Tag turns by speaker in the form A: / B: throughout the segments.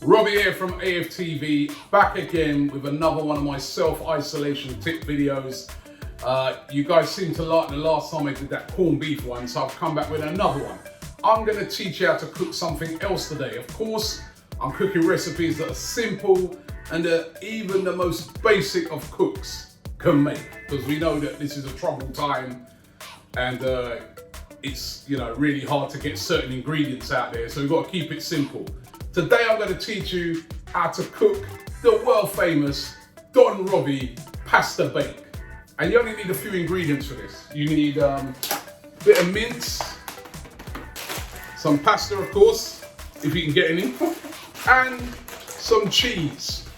A: Robbie here from AFTV, back again with another one of my self-isolation tip videos. You guys seem to like the last time I did that corned beef one, so I've come back with another one. I'm going to teach you how to cook something else today. Of course, I'm cooking recipes that are simple and that even the most basic of cooks can make, because we know that this is a troubled time and it's really hard to get certain ingredients out there, so we've got to keep it simple. Today I'm going to teach you how to cook the world famous Don Robbie pasta bake. And you only need a few ingredients for this. You need a bit of mince, some pasta of course, if you can get any, and some cheese.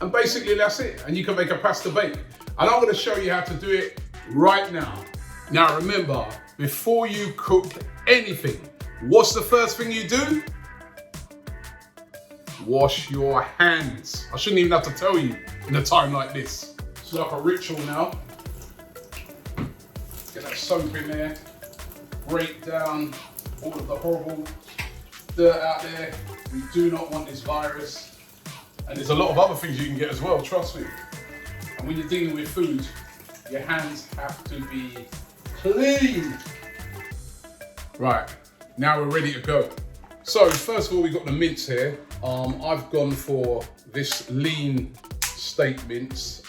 A: And basically that's it. And you can make a pasta bake. And I'm going to show you how to do it right now. Now remember, before you cook anything, what's the first thing you do? Wash your hands. I shouldn't even have to tell you in a time like this. It's like a ritual now. Get that soap in there, break down all of the horrible dirt out there. We do not want this virus. And there's a lot of other things you can get as well, trust me. And when you're dealing with food, your hands have to be clean. Right, now we're ready to go. So first of all, we've got the mince here. I've gone for this lean steak mince.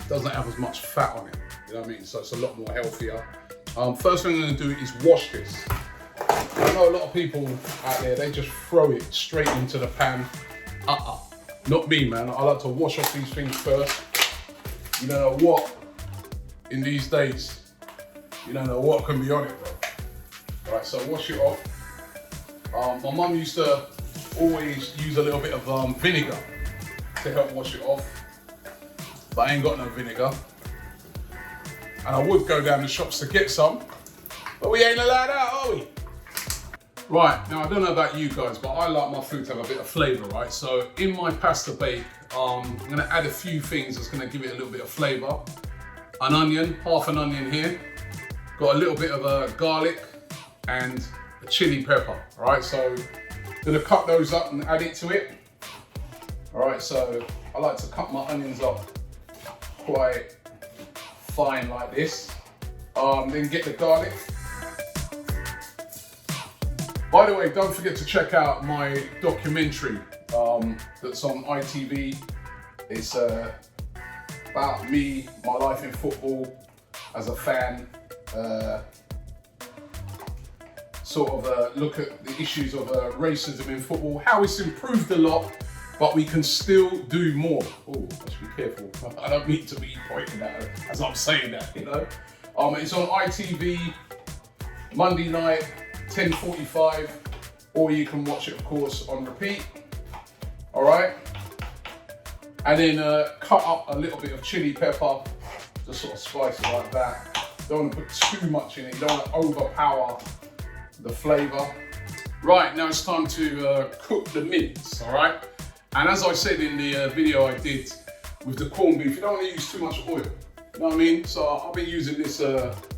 A: Doesn't have as much fat on it, you know what I mean? So it's a lot more healthier. First thing I'm gonna do is wash this. I know a lot of people out there, they just throw it straight into the pan. Not me, man. I like to wash off these things first. You don't know what, in these days, you don't know what can be on it, bro. All right, so wash it off. My mum used to always use a little bit of vinegar to help wash it off, but I ain't got no vinegar. And I would go down the shops to get some, but we ain't allowed out, are we? Right, now I don't know about you guys, but I like my food to have a bit of flavour, right? So in my pasta bake, I'm gonna add a few things that's gonna give it a little bit of flavour. An onion, half an onion here. Got a little bit of garlic and a chili pepper, all right? So I'm gonna cut those up and add it to it. All right, so I like to cut my onions up quite fine like this. Then get the garlic. By the way, don't forget to check out my documentary that's on ITV. It's about me, my life in football as a fan. Look at the issues of racism in football, how it's improved a lot, but we can still do more. Oh, I should be careful. I don't mean to be pointing at it as I'm saying that, you know. It's on ITV, Monday night, 10:45, or you can watch it, of course, on repeat. All right. And then cut up a little bit of chili pepper, just sort of spice it like that. Don't want to put too much in it. You don't want to overpower the flavour. Right, now it's time to cook the mince, all right? And as I said in the video I did with the corned beef, you don't want to use too much oil, you know what I mean? So I'll be using this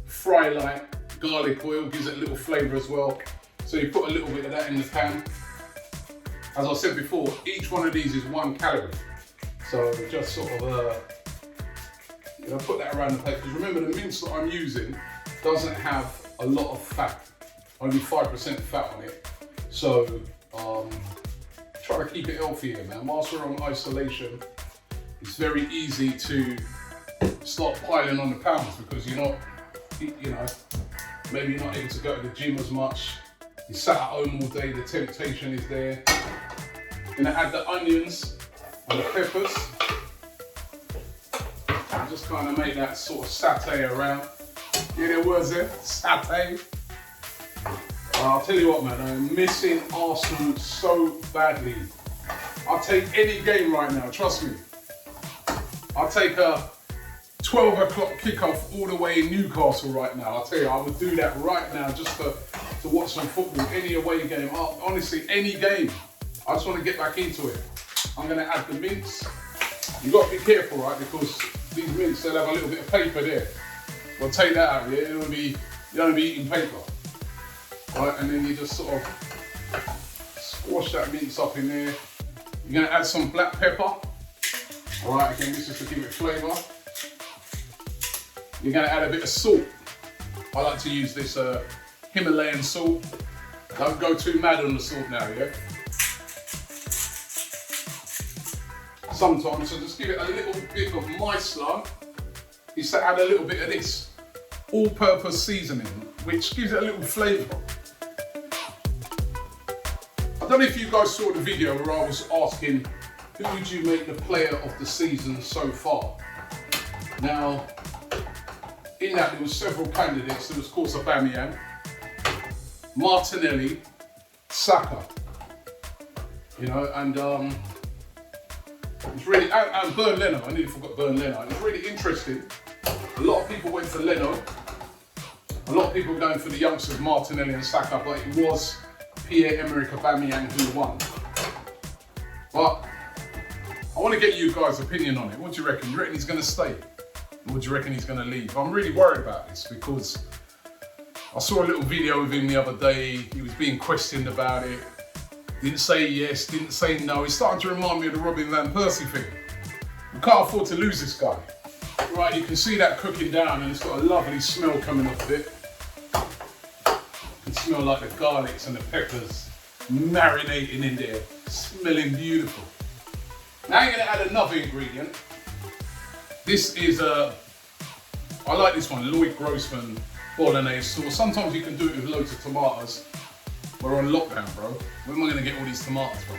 A: fry light garlic oil, gives it a little flavour as well. So you put a little bit of that in the pan. As I said before, each one of these is 1 calorie. So just sort of, put that around the plate. Because remember, the mince that I'm using doesn't have a lot of fat. Only 5% fat on it. So try to keep it healthy here, man. Whilst we're on isolation, it's very easy to start piling on the pounds because you're not, maybe you're not able to go to the gym as much. You sat at home all day, the temptation is there. Gonna add the onions and the peppers. And just kind of make that sort of satay around. Yeah, there was it, satay. I'll tell you what, man, I'm missing Arsenal so badly. I'll take any game right now, trust me. I'll take a 12 o'clock kickoff all the way in Newcastle right now. I'll tell you, I would do that right now just to watch some football, any away game, honestly, any game. I just want to get back into it. I'm going to add the mince. You've got to be careful, right, because these mince, they'll have a little bit of paper there. We'll take that out, yeah? You don't want to be eating paper. Right, and then you just sort of Squash that mince up in there. You're gonna add some black pepper. All right, again, this is to give it flavour. You're gonna add a bit of salt. I like to use this Himalayan salt. Don't go too mad on the salt now, yeah? Sometimes, so just give it a little bit of mice love, is to add a little bit of this all-purpose seasoning, which gives it a little flavour. I don't know if you guys saw the video where I was asking, who would you make the player of the season so far? Now, in that there was several candidates. There was, of course, Aubameyang, Martinelli, Saka, you know, and it's really, and Burn Leno. I nearly forgot Burn Leno. It's really interesting. A lot of people went for Leno. A lot of people going for the youngsters Martinelli and Saka, but it was Pierre-Emerick Aubameyang who won. But I want to get you guys' opinion on it. What do you reckon? You reckon he's going to stay? Or do you reckon he's going to leave? I'm really worried about this because I saw a little video of him the other day. He was being questioned about it. Didn't say yes, didn't say no. He's starting to remind me of the Robin Van Persie thing. We can't afford to lose this guy. Right, you can see that cooking down and it's got a lovely smell coming off of it. You can smell like the garlics and the peppers marinating in there, smelling beautiful. Now you're gonna add another ingredient. This is I like this one, Lloyd Grossman bolognese sauce. Sometimes you can do it with loads of tomatoes. We're on lockdown, bro. Where am I gonna get all these tomatoes from?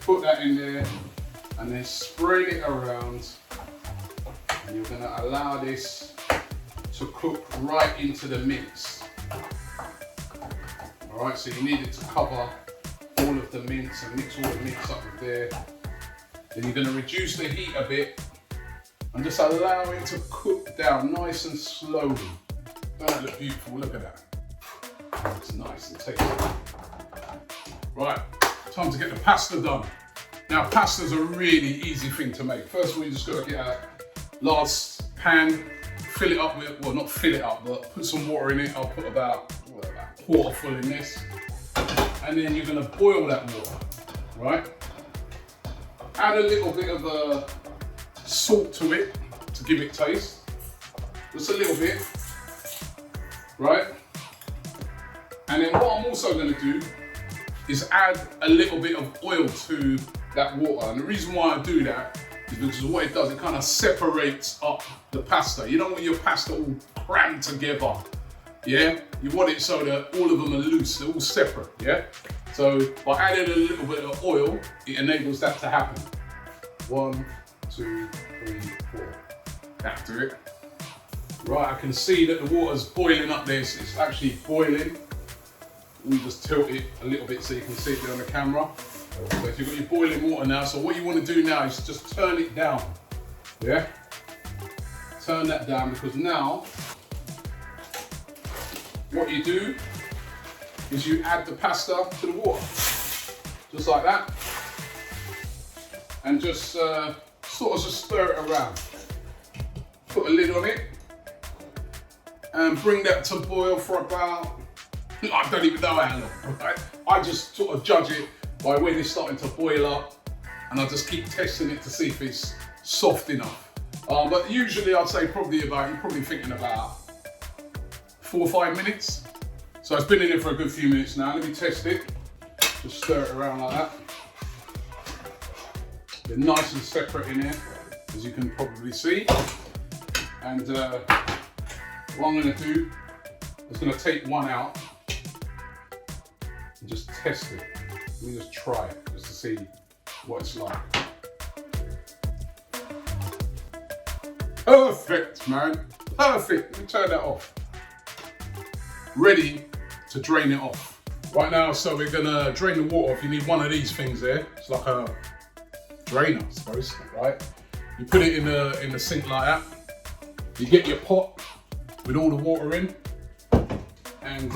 A: Put that in there and then spread it around. And you're gonna allow this to cook right into the mince. All right, so you need it to cover all of the mince and mix all the mince up with there. Then you're gonna reduce the heat a bit and just allow it to cook down nice and slowly. Don't that look beautiful? Look at that. It's nice and tasty. Right, time to get the pasta done. Now, pasta's a really easy thing to make. First of all, you just gotta get a large pan, fill it up with, well, not fill it up, but put some water in it. I'll put about a quarter full in this. And then you're gonna boil that water, right? Add a little bit of salt to it to give it taste. Just a little bit, right? And then what I'm also gonna do is add a little bit of oil to that water. And the reason why I do that is because what it does, it kind of separates up the pasta. You don't want your pasta all crammed together, yeah? You want it so that all of them are loose, they're all separate, yeah? So by adding a little bit of oil, it enables that to happen. 1, 2, 3, 4. That'll do it. Right, I can see that the water's boiling up there, so it's actually boiling. Let me just tilt it a little bit so you can see it there on the camera. So if you've got your boiling water now, so what you want to do now is just turn it down, yeah? Turn that down, because now, what you do is you add the pasta to the water, just like that. And just sort of just stir it around. Put a lid on it and bring that to boil for about, I don't even know how long, right? I just sort of judge it by when it's starting to boil up, and I just keep testing it to see if it's soft enough. But usually I'd say you're probably thinking about 4 or 5 minutes. So it's been in there for a good few minutes now. Let me test it. Just stir it around like that. They're nice and separate in here, as you can probably see. And what I'm gonna do is gonna take one out and just test it. Let me just try it, just to see what it's like. Perfect, man, perfect. Let me turn that off. Ready to drain it off. Right now, so we're gonna drain the water off. You need one of these things there. It's like a drainer, I suppose, right? You put it in the sink like that. You get your pot with all the water in, and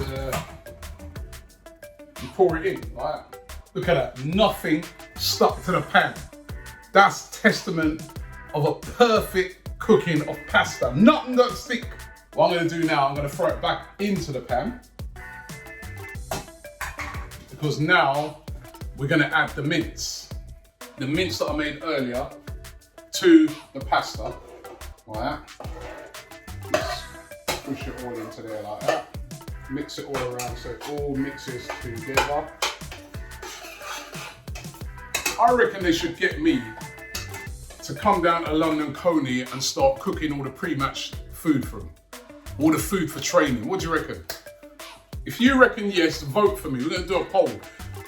A: you pour it in like that. Look at that, nothing stuck to the pan. That's testament of a perfect cooking of pasta. Nothing that stick. What I'm gonna do now, I'm gonna throw it back into the pan. because now we're gonna add the mince. The mince that I made earlier to the pasta, like that. Just push it all into there like that. Mix it all around so it all mixes together. I reckon they should get me to come down to London Coney and start cooking all the pre-match food for them. All the food for training. What do you reckon? If you reckon yes, vote for me. We're gonna do a poll.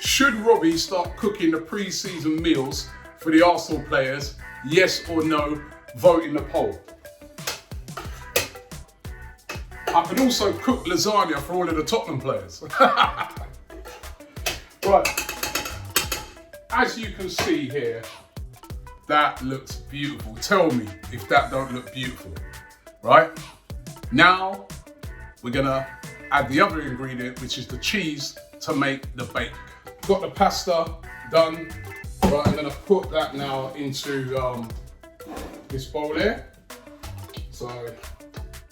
A: Should Robbie start cooking the pre-season meals for the Arsenal players? Yes or no? Vote in the poll. I could also cook lasagna for all of the Tottenham players. Right. As you can see here, that looks beautiful. Tell me if that don't look beautiful, right? Now, we're gonna add the other ingredient, which is the cheese to make the bake. Got the pasta done. Right, I'm gonna put that now into this bowl here. So,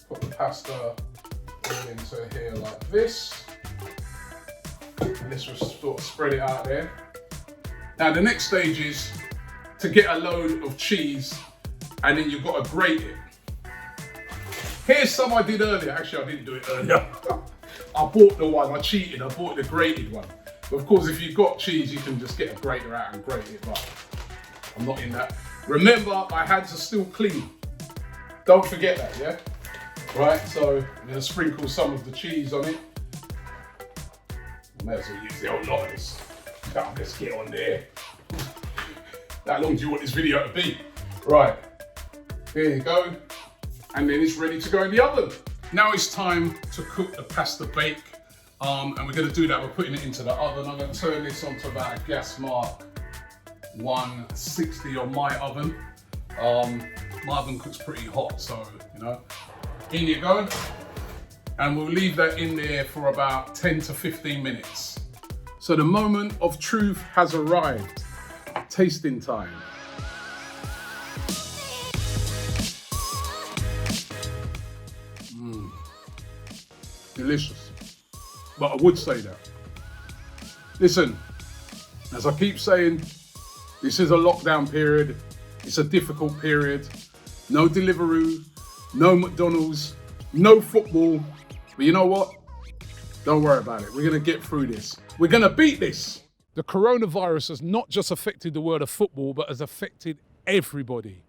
A: put the pasta all into here like this. And let's just sort of spread it out there. Now the next stage is to get a load of cheese and then you've got to grate it. Here's some I did earlier. Actually, I didn't do it earlier. I bought the one, I cheated, I bought the grated one. But of course, if you've got cheese, you can just get a grater out and grate it, but I'm not in that. Remember, my hands are still clean. Don't forget that, yeah? Right, so I'm gonna sprinkle some of the cheese on it. I may as well use the old lot of this. Let's get on there. How long do you want this video to be? Right, there you go. And then it's ready to go in the oven. Now it's time to cook the pasta bake. And we're gonna do that, we're putting it into the oven. I'm gonna turn this onto about a gas mark 160 on my oven. My oven cooks pretty hot, so, you know. In you go. And we'll leave that in there for about 10 to 15 minutes. So the moment of truth has arrived. Tasting time. Delicious. But I would say that. Listen, as I keep saying, this is a lockdown period. It's a difficult period. No Deliveroo, no McDonald's, no football. But you know what? Don't worry about it. We're gonna get through this. We're gonna beat this. The coronavirus has not just affected the world of football, but has affected everybody.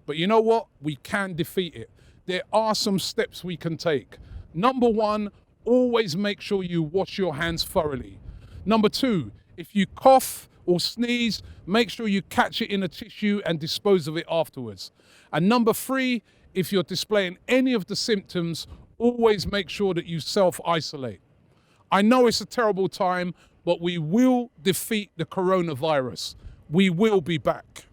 A: But you know what? We can defeat it. There are some steps we can take. Number one, always make sure you wash your hands thoroughly. Number two, if you cough or sneeze, make sure you catch it in a tissue and dispose of it afterwards. And number three, if you're displaying any of the symptoms, always make sure that you self-isolate. I know it's a terrible time, but we will defeat the coronavirus. We will be back.